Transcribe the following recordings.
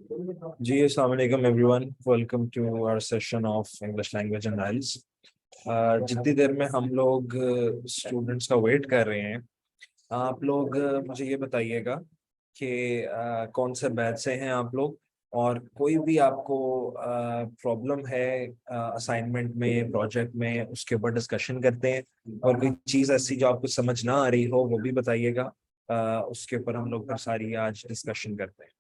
जी अस्सलाम वालेकुम everyone, welcome to our session of English language and IELTS. जितनी देर में हम लोग स्टूडेंट्स का वेट कर रहे हैं, आप लोग मुझे ये बताइएगा कि कौन से बैच से हैं आप लोग, और कोई भी आपको प्रॉब्लम है असाइनमेंट में, प्रोजेक्ट में, उसके ऊपर डिस्कशन करते हैं। और कोई चीज़ ऐसी जो आपको समझ ना आ रही हो वो भी बताइएगा। उसके ऊपर हम लोग फिर सारी आज डिस्कशन करते हैं।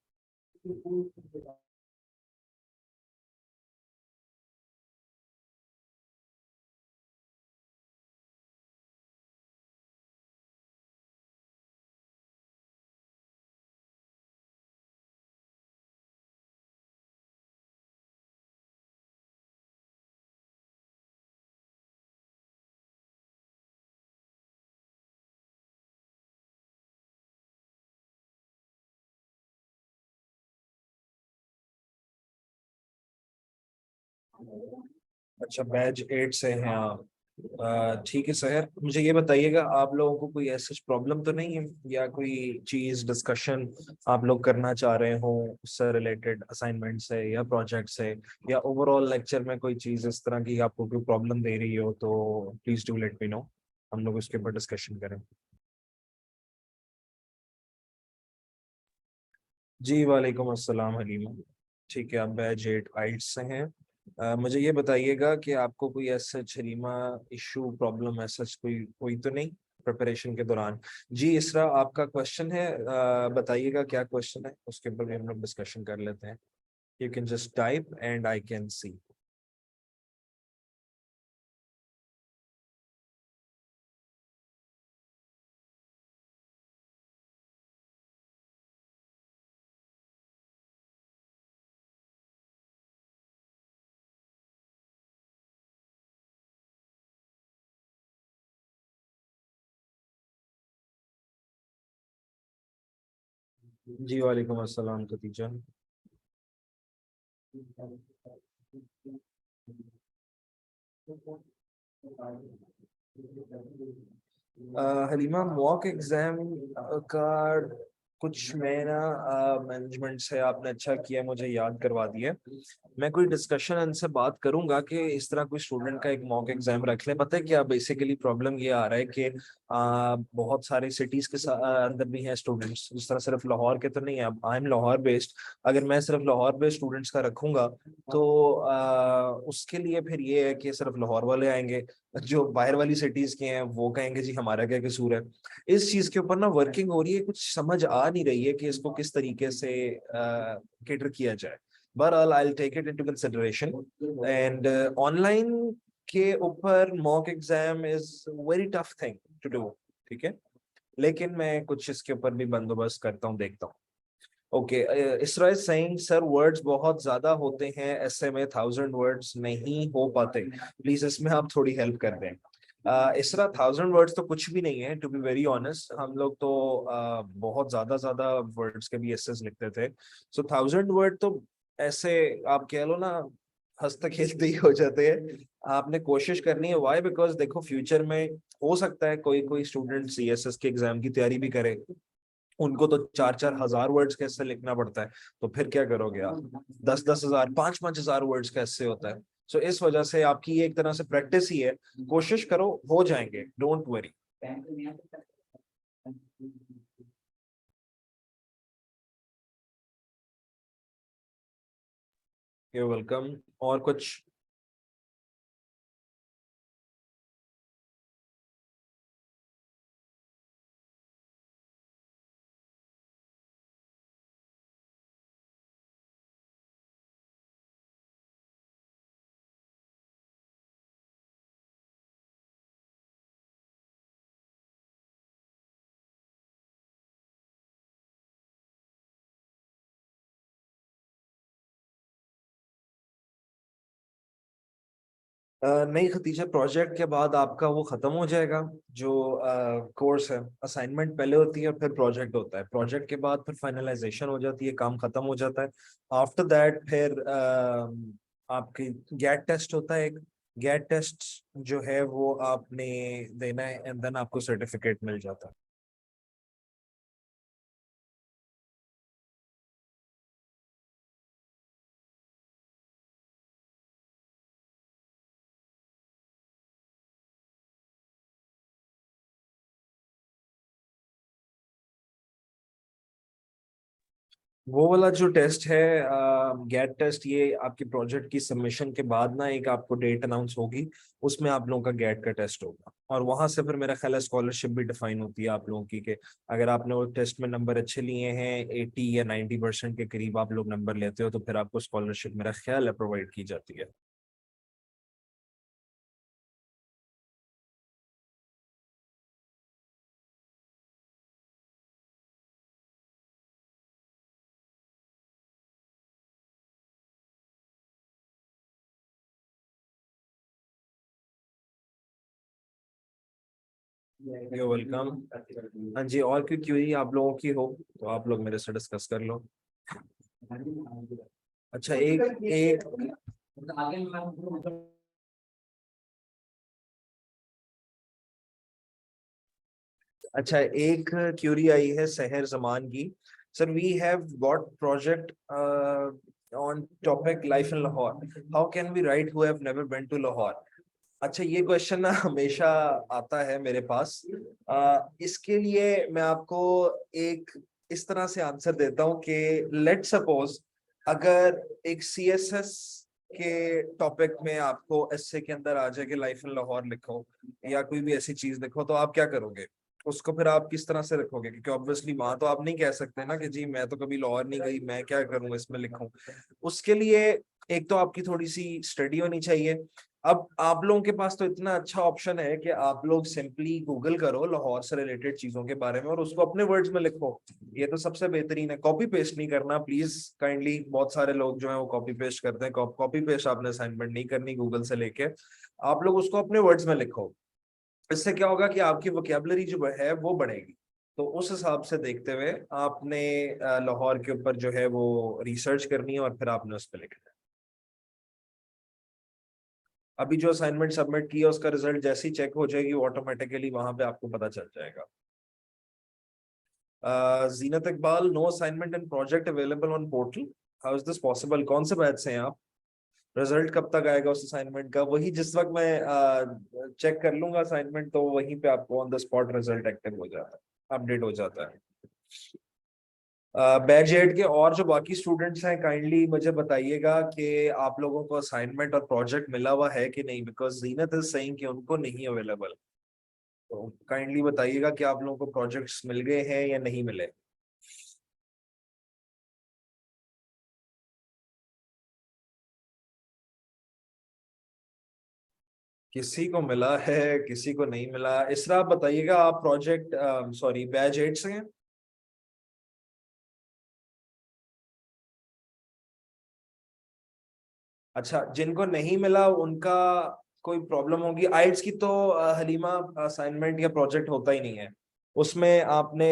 अच्छा, बैच 8 से हैं आप। ठीक है सर, मुझे ये बताइएगा आप लोगों को कोई ऐसा प्रॉब्लम तो नहीं है, या कोई चीज डिस्कशन आप लोग करना चाह रहे हो उससे रिलेटेड, असाइनमेंट से या प्रोजेक्ट से, या ओवरऑल लेक्चर में कोई चीज इस तरह की आपको कोई प्रॉब्लम दे रही हो तो please do let me know, हम लोग उसके ऊपर डिस्कशन करें। जी वालेकुम अस्सलाम हलीमा। ठीक है, आप बैच 8 आइट से हैं। मुझे ये बताइएगा कि आपको कोई ऐसा हलीमा इशू, प्रॉब्लम ऐसा कोई कोई तो नहीं प्रिपरेशन के दौरान। जी इसरा, आपका क्वेश्चन है, बताइएगा क्या क्वेश्चन है, उसके ऊपर भी हम लोग डिस्कशन कर लेते हैं। You can just type and I can see. जी वालेकुम अस्सलाम खतीजा। हलीमा, मॉक एग्जाम का कुछ मैं ना मैनेजमेंट से, आपने अच्छा किया मुझे याद करवा दिया। मैं कोई डिस्कशन इनसे बात करूंगा कि इस तरह कोई स्टूडेंट का एक मॉक एग्जाम रख ले। पता है क्या, बेसिकली प्रॉब्लम ये आ रहा है कि बहुत सारे सिटीज के अंदर भी हैं स्टूडेंट्स, जिस तरह सिर्फ लाहौर के तो नहीं है। I am Lahore based. अगर मैं सिर्फ लाहौर बेस्ड स्टूडेंट्स का रखूंगा तो उसके लिए फिर ये है कि सिर्फ लाहौर वाले आएंगे, जो बाहर वाली सिटीज के हैं वो कहेंगे जी हमारा क्या कसूर है। इस चीज के ऊपर ना वर्किंग हो रही है, कुछ समझ आ नहीं रही है कि इसको किस तरीके से केटर किया जाए। बहरहाल I will take it into consideration. And online के ऊपर mock exam is very tough thing to do. ठीक है, लेकिन मैं कुछ इसके ऊपर भी बंदोबस्त करता हूँ, देखता हूँ। ओके, इसरा इज सेइंग सर वर्ड्स बहुत ज्यादा होते हैं ऐसे में, 1000 वर्ड्स नहीं हो पाते, प्लीज इसमें आप थोड़ी हेल्प कर दें। इसरा 1000 वर्ड्स तो कुछ भी नहीं है, टू बी वेरी ऑनेस्ट। हम लोग तो बहुत ज्यादा ज्यादा वर्ड्स के भी एसेस लिखते थे। सो 1000 वर्ड तो ऐसे आप कह लो ना, हंसते खेलते ही हो जाते हैं। आपने कोशिश करनी है, वाई बिकॉज देखो फ्यूचर में हो सकता है कोई कोई स्टूडेंट सीएसएस के एग्जाम की तैयारी भी करे, उनको तो 4-4 हजार वर्ड्स कैसे लिखना पड़ता है। तो फिर क्या करोगे आप, 10-10 हजार, 5-5 हजार वर्ड्स कैसे होता है। सो इस वजह से आपकी ये एक तरह से प्रैक्टिस ही है। कोशिश करो, हो जाएंगे, डोंट वरी। You welcome. और कुछ? नहीं खतीजा, प्रोजेक्ट के बाद आपका वो खत्म हो जाएगा, जो कोर्स है। असाइनमेंट पहले होती है और फिर प्रोजेक्ट होता है, प्रोजेक्ट के बाद फिर फाइनलाइजेशन हो जाती है, काम खत्म हो जाता है। आफ्टर दैट फिर आपकी गैट टेस्ट होता है एक। गैट टेस्ट जो है वो आपने देना है, एंड देन आपको सर्टिफिकेट मिल जाता है। वो वाला जो टेस्ट है, गेट टेस्ट, ये आपके प्रोजेक्ट की सबमिशन के बाद ना एक आपको डेट अनाउंस होगी, उसमें आप लोगों का गेट का टेस्ट होगा। और वहां से फिर मेरा ख्याल है स्कॉलरशिप भी डिफाइन होती है आप लोगों की, कि अगर आपने वो टेस्ट में नंबर अच्छे लिए हैं, 80 या 90% के करीब आप लोग नंबर लेते हो, तो फिर आपको स्कॉलरशिप मेरा ख्याल है प्रोवाइड की जाती है। You welcome. हाँ जी, और कोई क्यूरी आप लोगों की हो तो आप लोग मेरे से डिस्कस कर लो। अच्छा, एक एक अच्छा, एक क्यूरी आई है सहर जमान की। Sir, we have got project on topic life in Lahore, how can we write who have never been to Lahore. अच्छा, ये क्वेश्चन ना हमेशा आता है मेरे पास। इसके लिए मैं आपको एक इस तरह से आंसर देता हूँ कि लेट सपोज, अगर एक सीएसएस के टॉपिक में आपको एसए के अंदर आ जाए कि लाइफ इन लाहौर लिखो, या कोई भी ऐसी चीज लिखो, तो आप क्या करोगे? उसको फिर आप किस तरह से रखोगे? क्योंकि ऑब्वियसली वहां तो आप नहीं कह सकते ना कि जी मैं तो कभी लाहौर नहीं गई, मैं क्या करूं इसमें लिखूं। उसके लिए एक तो आपकी थोड़ी सी स्टडी होनी चाहिए। अब आप लोगों के पास तो इतना अच्छा ऑप्शन है कि आप लोग सिंपली गूगल करो लाहौर से रिलेटेड चीजों के बारे में और उसको अपने वर्ड्स में लिखो। ये तो सबसे बेहतरीन है। कॉपी पेस्ट नहीं करना प्लीज, काइंडली। बहुत सारे लोग जो है वो कॉपी पेस्ट करते हैं। कॉपी पेस्ट आपने असाइनमेंट नहीं करनी गूगल से लेके, आप लोग उसको अपने वर्ड्स में लिखो। इससे क्या होगा कि आपकी वोकेबलरी जो है वो बढ़ेगी। तो उस हिसाब से देखते हुए आपने लाहौर के ऊपर जो है वो रिसर्च करनी है और फिर आपने उस पर लिखना है। अभी जो असाइनमेंट सबमिट किया उसका रिजल्ट जैसे ही चेक हो जाएगी, ऑटोमेटिकली वहां पे आपको पता चल जाएगा। Zeenat Iqbal, no assignment and project available on portal, how is this possible? कौन से बैच से हैं आप? रिजल्ट कब तक आएगा उस असाइनमेंट का? वही जिस वक्त मैं चेक कर लूंगा असाइनमेंट, तो वहीं पे आपको on the spot result active हो जाता है, अपडेट हो जाता है। बैच एड के और जो बाकी स्टूडेंट्स हैं, काइंडली मुझे बताइएगा कि आप लोगों को असाइनमेंट और प्रोजेक्ट मिला हुआ है कि नहीं, बिकॉज जीनत इज सेइंग कि उनको नहीं अवेलेबल। तो काइंडली बताइएगा कि आप लोगों को प्रोजेक्ट्स मिल गए हैं या नहीं मिले। किसी को मिला है, किसी को नहीं मिला। इसरा, आप बताइएगा, आप प्रोजेक्ट सॉरी बैच एट से हैं? अच्छा, जिनको नहीं मिला उनका कोई प्रॉब्लम होगी। आइट्स की तो हलीमा असाइनमेंट या प्रोजेक्ट होता ही नहीं है। उसमें आपने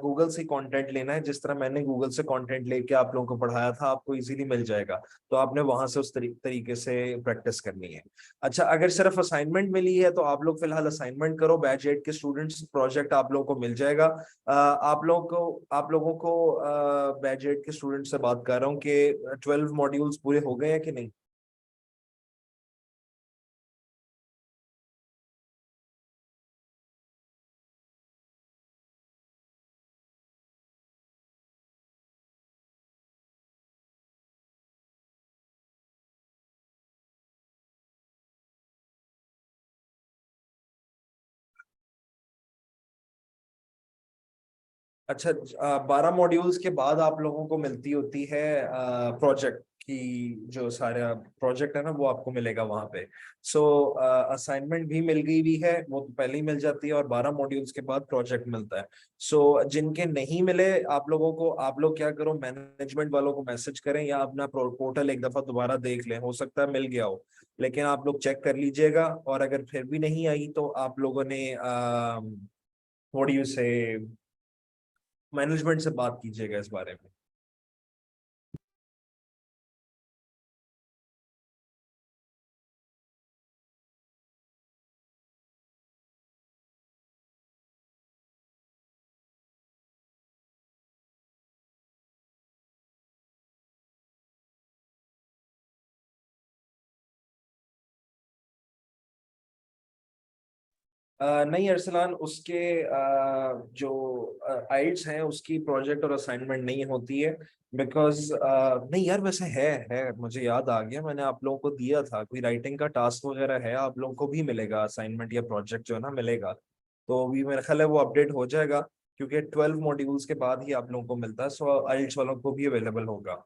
गूगल से कंटेंट लेना है, जिस तरह मैंने गूगल से कंटेंट लेके आप लोगों को पढ़ाया था, आपको इजीली मिल जाएगा। तो आपने वहां से उस तरीके से प्रैक्टिस करनी है। अच्छा, अगर सिर्फ असाइनमेंट मिली है तो आप लोग फिलहाल असाइनमेंट करो। बैच एट के स्टूडेंट्स, प्रोजेक्ट आप लोगों को मिल जाएगा। आप लोगों को बैच एट के स्टूडेंट से बात कर रहा हूँ कि 12 मॉड्यूल्स पूरे हो गए हैं कि नहीं। अच्छा, 12 मॉड्यूल्स के बाद आप लोगों को मिलती होती है प्रोजेक्ट की। जो सारा प्रोजेक्ट है ना वो आपको मिलेगा वहां पे। सो असाइनमेंट भी मिल गई भी है, वो तो पहले ही मिल जाती है, और 12 मॉड्यूल्स के बाद प्रोजेक्ट मिलता है। सो जिनके नहीं मिले आप लोगों को, आप लोग क्या करो, मैनेजमेंट वालों को मैसेज करें या अपना पोर्टल एक दफा दोबारा देख लें, हो सकता है मिल गया हो। लेकिन आप लोग चेक कर लीजिएगा, और अगर फिर भी नहीं आई तो आप लोगों ने व्हाट डू यू से, मैनेजमेंट से बात कीजिएगा इस बारे में। नहीं अरसलान, उसके जो आइट्स हैं उसकी प्रोजेक्ट और असाइनमेंट नहीं होती है। बिकॉज नहीं यार, वैसे है मुझे याद आ गया, मैंने आप लोगों को दिया था कोई राइटिंग का टास्क वगैरह है, आप लोगों को भी मिलेगा असाइनमेंट या प्रोजेक्ट जो है ना मिलेगा। तो अभी मेरा ख्याल है वो अपडेट हो जाएगा, क्योंकि 12 मॉड्यूल्स के बाद ही आप लोगों को मिलता है, सो आइल्स वालों को भी अवेलेबल होगा।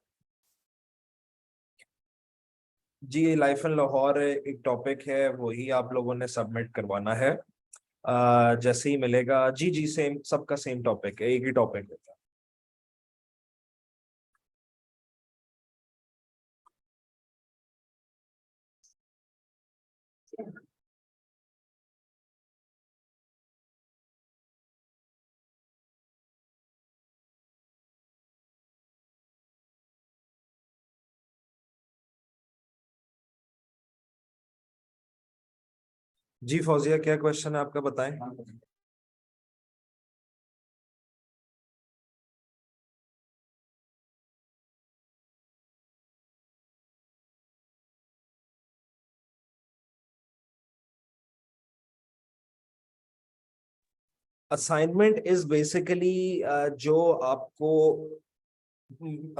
जी, लाइफ इन लाहौर एक टॉपिक है, वही आप लोगों ने सबमिट करवाना है। जैसे ही मिलेगा, जी जी, सेम सबका सेम टॉपिक है, एक ही टॉपिक है। जी फौजिया, क्या क्वेश्चन है आपका, बताएं। असाइनमेंट इज बेसिकली जो आपको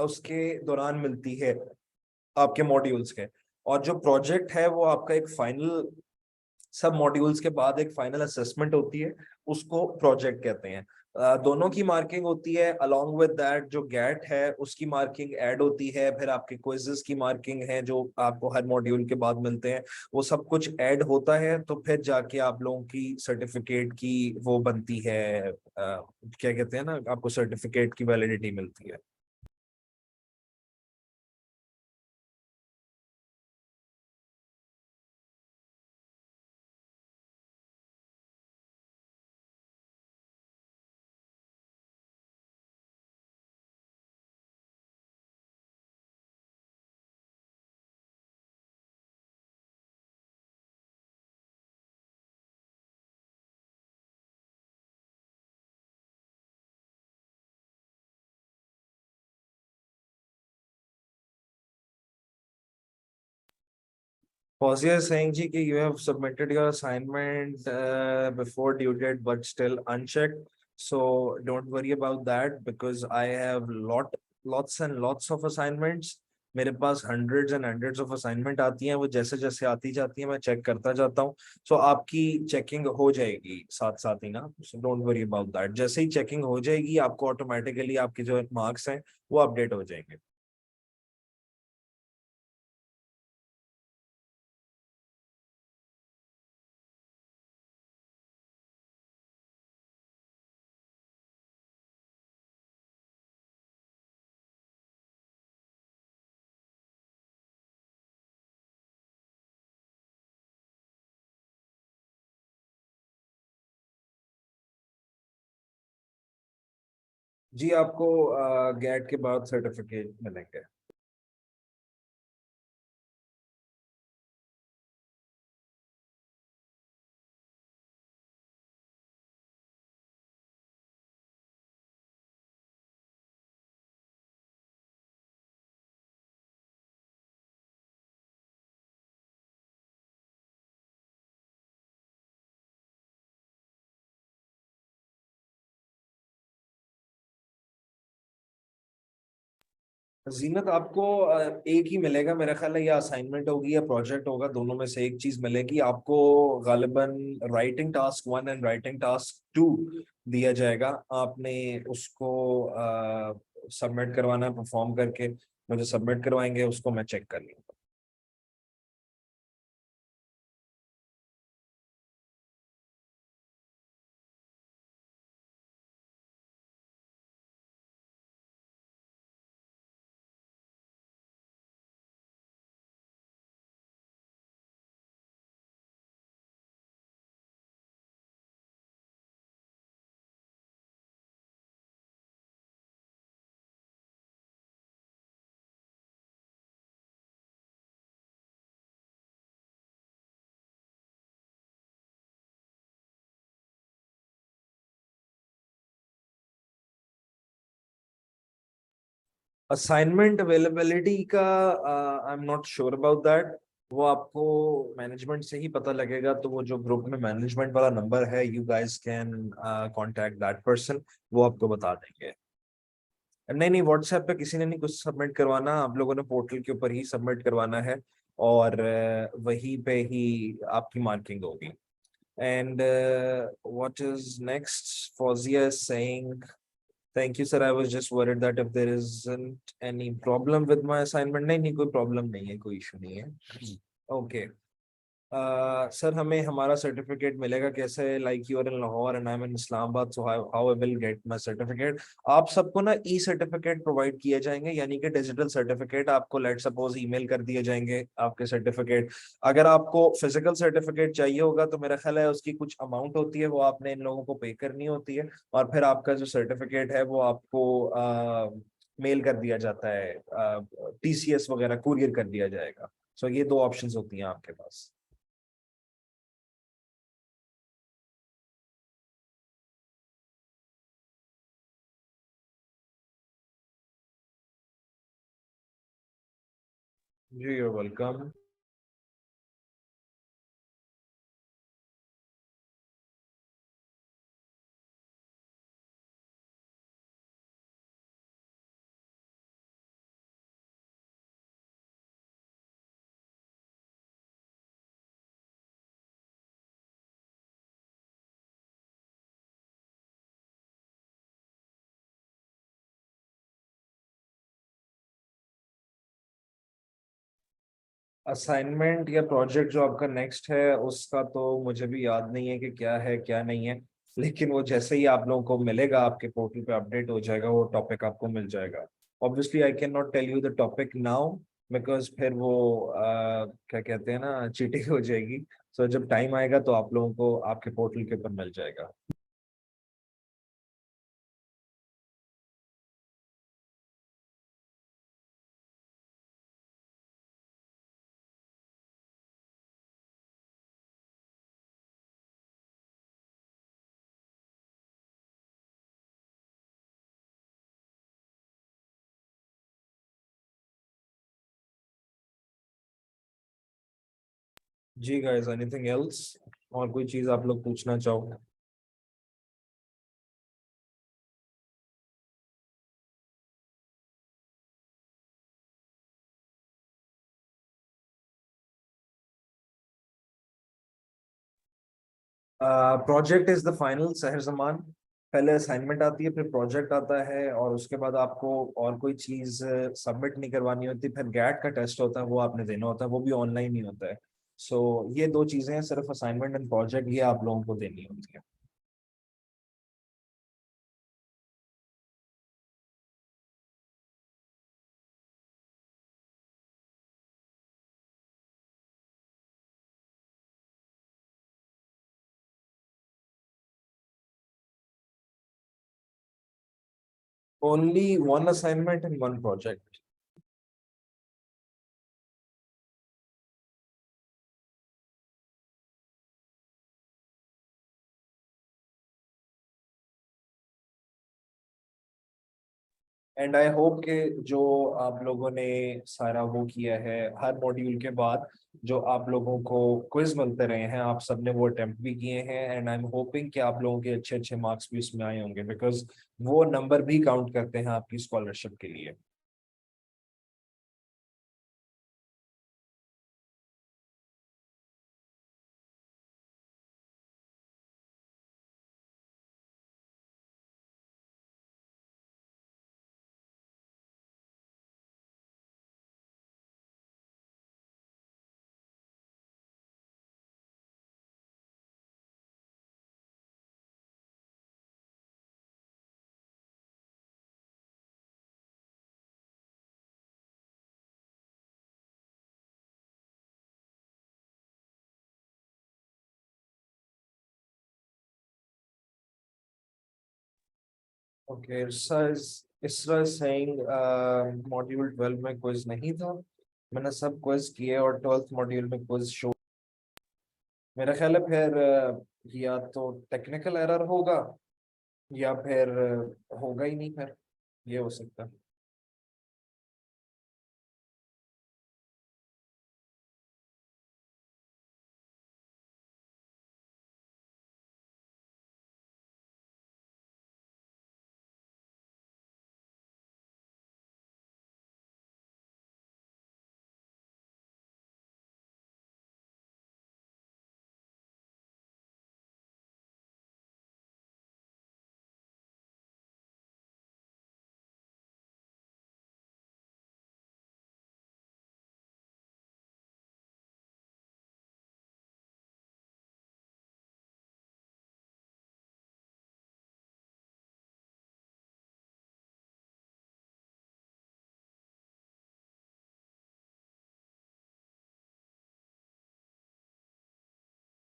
उसके दौरान मिलती है आपके मॉड्यूल्स के। और जो प्रोजेक्ट है वो आपका एक फाइनल, सब मॉड्यूल्स के बाद एक फाइनल असेसमेंट होती है, उसको प्रोजेक्ट कहते हैं। दोनों की मार्किंग होती है, अलोंग विद दैट जो गैट है उसकी मार्किंग ऐड होती है, फिर आपके क्विजेस की मार्किंग है जो आपको हर मॉड्यूल के बाद मिलते हैं, वो सब कुछ ऐड होता है, तो फिर जाके आप लोगों की सर्टिफिकेट की वो बनती है, क्या कहते हैं ना, आपको सर्टिफिकेट की वैलिडिटी मिलती है। Fauziya is saying ji कि you have submitted your assignment before due date but still unchecked. So don't worry about that because I have lots and lots of assignments. मेरे पास hundreds and hundreds of assignment आती हैं, वो जैसे जैसे आती जाती हैं मैं चेक करता जाता हूँ। So आपकी चेकिंग हो जाएगी साथ साथ ही ना, so don't worry about that। जैसे ही चेकिंग हो जाएगी आपको ऑटोमेटिकली आपके जो मार्क्स हैं वो अपडेट हो जाएंगे। जी, आपको गेट के बाद सर्टिफिकेट मिलेंगे। जीनत, आपको एक ही मिलेगा मेरा ख्याल है, या असाइनमेंट होगी या प्रोजेक्ट होगा, दोनों में से एक चीज मिलेगी आपको। गालिबन writing task 1 and writing task 2 दिया जाएगा, आपने उसको सबमिट करवाना है परफॉर्म करके, मुझे सबमिट करवाएंगे, उसको मैं चेक कर लूंगा। असाइनमेंट अवेलेबिलिटी का I am not sure about that. वो आपको मैनेजमेंट से ही पता लगेगा। तो वो जो ग्रुप में मैनेजमेंट वाला नंबर है, you guys can contact that person, वो आपको बता देंगे। नहीं नहीं, व्हाट्सएप पे किसी ने नहीं कुछ सबमिट करवाना, आप लोगों ने पोर्टल के ऊपर ही सबमिट करवाना है, और वहीं पे ही आपकी मार्किंग होगी। And what is next, Fauzia is saying thank you sir, I was just worried that if there isn't any problem with my assignment. नहीं नहीं, कोई प्रॉब्लम नहीं है, कोई इशू नहीं है। ओके। सर हमें हमारा सर्टिफिकेट मिलेगा कैसे? Like you are in Lahore and I am in Islamabad, so how I will get my certificate? आप सबको ना ई सर्टिफिकेट प्रोवाइड किए जाएंगे, यानी कि डिजिटल सर्टिफिकेट आपको लेट सपोज ईमेल कर दिए जाएंगे आपके सर्टिफिकेट। अगर आपको फिजिकल सर्टिफिकेट चाहिए होगा तो मेरा ख्याल है उसकी कुछ अमाउंट होती है, वो आपने इन लोगों को पे करनी होती है, और फिर आपका जो सर्टिफिकेट है वो आपको मेल कर दिया जाता है, टीसीएस वगैरह कुरियर कर दिया जाएगा। सो ये दो ऑप्शंस होती हैं आपके पास। जी you're welcome. असाइनमेंट या प्रोजेक्ट जो आपका नेक्स्ट है उसका तो मुझे भी याद नहीं है कि क्या है क्या नहीं है, लेकिन वो जैसे ही आप लोगों को मिलेगा आपके पोर्टल पे अपडेट हो जाएगा, वो टॉपिक आपको मिल जाएगा। Obviously I can not tell you the topic now, because फिर वो क्या कहते हैं ना, चीटिंग हो जाएगी। सो जब टाइम आएगा तो आप लोगों को आपके पोर्टल के ऊपर मिल जाएगा। जी गाइस, एनीथिंग एल्स? और कोई चीज आप लोग पूछना चाहो? प्रोजेक्ट इज द फाइनल शहर जमान। पहले असाइनमेंट आती है, फिर प्रोजेक्ट आता है, और उसके बाद आपको और कोई चीज सबमिट नहीं करवानी होती। फिर गैट का टेस्ट होता है, वो आपने देना होता है, वो भी ऑनलाइन ही होता है। सो ये दो चीजें हैं, सिर्फ असाइनमेंट एंड प्रोजेक्ट, ये आप लोगों को देनी होती है। Only one assignment and one project. And I hope कि जो आप लोगों ने सारा वो किया है, हर मॉड्यूल के बाद जो आप लोगों को क्विज मिलते रहे हैं, आप सबने वो अटेम्प्ट भी किए हैं, एंड आई एम होपिंग कि आप लोगों के अच्छे अच्छे मार्क्स भी इसमें आए होंगे, बिकॉज वो नंबर भी काउंट करते हैं आपकी स्कॉलरशिप के लिए। ओके, इसरा सेइंग मॉड्यूल 12 में क्विज नहीं था। मैंने सब क्विज किए और 12th मॉड्यूल में क्विज शो। मेरा ख्याल है फिर या तो टेक्निकल एरर होगा, या फिर होगा ही नहीं फिर, ये हो सकता है।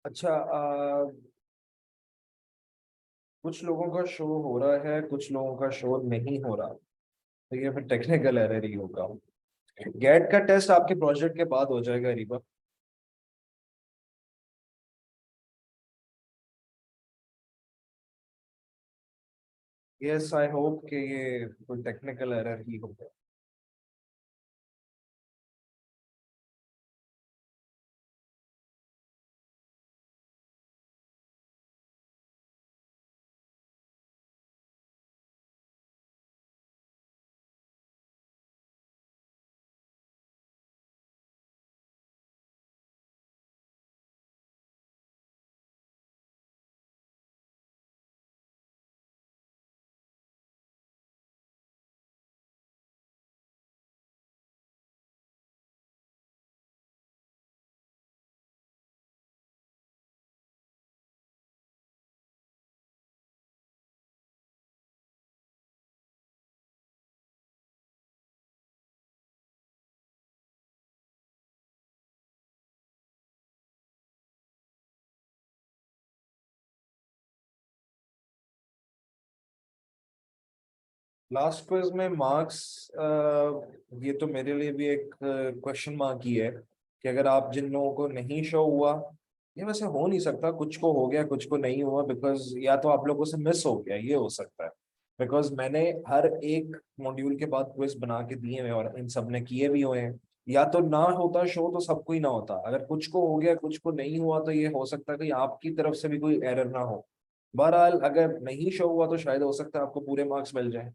अच्छा, कुछ लोगों का शो हो रहा है, कुछ लोगों का शो नहीं हो रहा, तो ये फिर टेक्निकल एरर ही होगा। गेट का टेस्ट आपके प्रोजेक्ट के बाद हो जाएगा रिबा। यस, आई होप कि ये कोई टेक्निकल एरर ही होगा। लास्ट क्विज में मार्क्स, ये तो मेरे लिए भी एक क्वेश्चन मार्क ही है कि अगर आप जिन लोगों को नहीं शो हुआ, ये वैसे हो नहीं सकता, कुछ को हो गया कुछ को नहीं हुआ, बिकॉज या तो आप लोगों से मिस हो गया, ये हो सकता है। बिकॉज मैंने हर एक मॉड्यूल के बाद क्विज बना के दिए हैं और इन सब ने किए भी हुए हैं। या तो ना होता शो तो सबको ही ना होता, अगर कुछ को हो गया कुछ को नहीं हुआ तो ये हो सकता है कि आपकी तरफ से भी कोई एरर ना हो। बहरहाल अगर नहीं शो हुआ तो शायद हो सकता है आपको पूरे मार्क्स मिल जाए।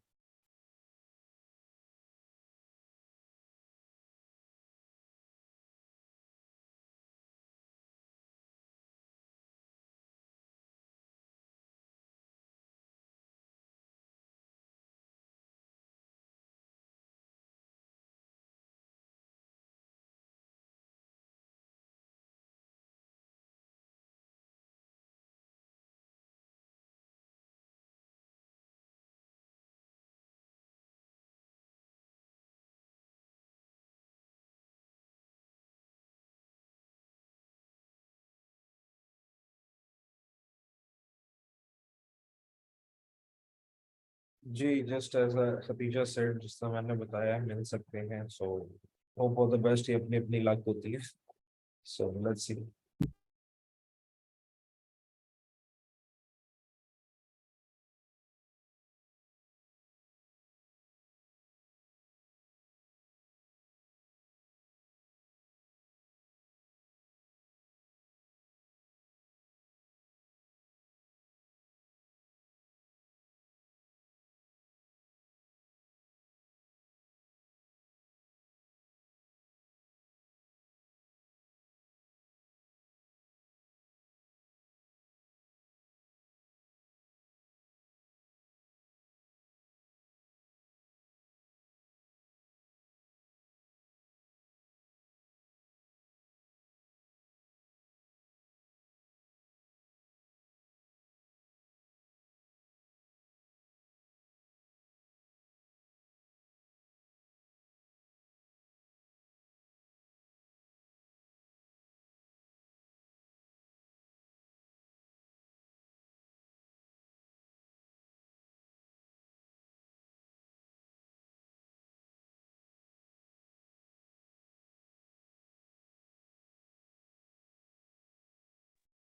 जी, जस्ट एज खतीजा सेड, जिस तरह मैंने बताया, मिल सकते हैं। So hope for the best, ये अपनी अपनी लक होती है। So let's see.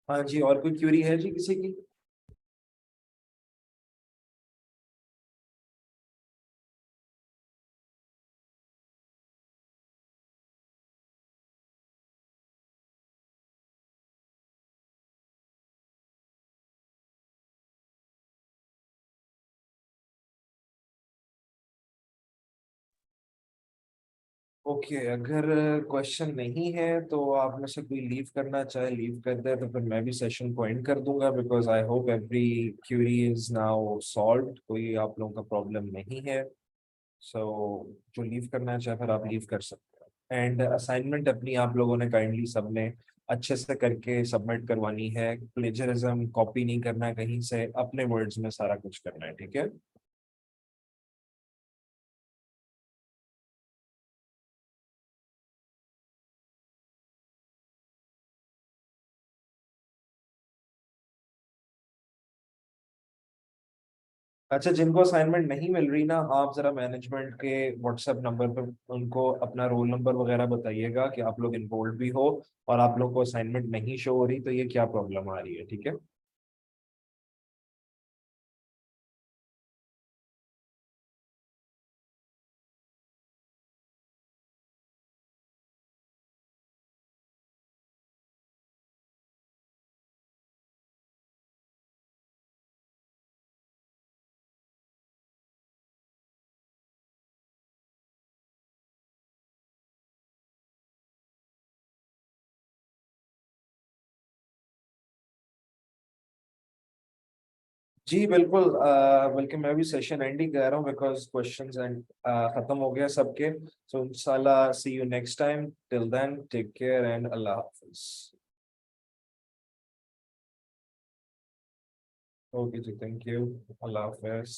हाँ जी, और कोई क्यूरी है जी किसी की? ओके, अगर क्वेश्चन नहीं है तो आप में से कोई लीव करना चाहे लीव कर दे, तो फिर मैं भी सेशन को एंड कर दूंगा, because I hope every query is now solved, कोई आप लोगों का प्रॉब्लम नहीं है। सो जो लीव करना चाहे फिर आप लीव कर सकते हैं। एंड असाइनमेंट अपनी आप लोगों ने काइंडली सबने अच्छे से करके सबमिट करवानी है। प्लेजरिज्म कॉपी नहीं करना है कहीं से, अपने वर्ड्स में सारा कुछ करना है, ठीक है? अच्छा, जिनको असाइनमेंट नहीं मिल रही ना, आप जरा मैनेजमेंट के व्हाट्सएप नंबर पर उनको अपना रोल नंबर वगैरह बताइएगा कि आप लोग इन्वॉल्व भी हो और आप लोग को असाइनमेंट नहीं शो हो रही, तो ये क्या प्रॉब्लम आ रही है, ठीक है। जी बिल्कुल, बल्कि मैं भी सेशन एंड ही कर रहा हूँ बिकॉज क्वेश्चंस एंड खत्म हो गया सबके। सो इंशाल्लाह see you next time, till then take care and अल्लाह हाफिज। ओके जी, थैंक यू, अल्लाह हाफिज।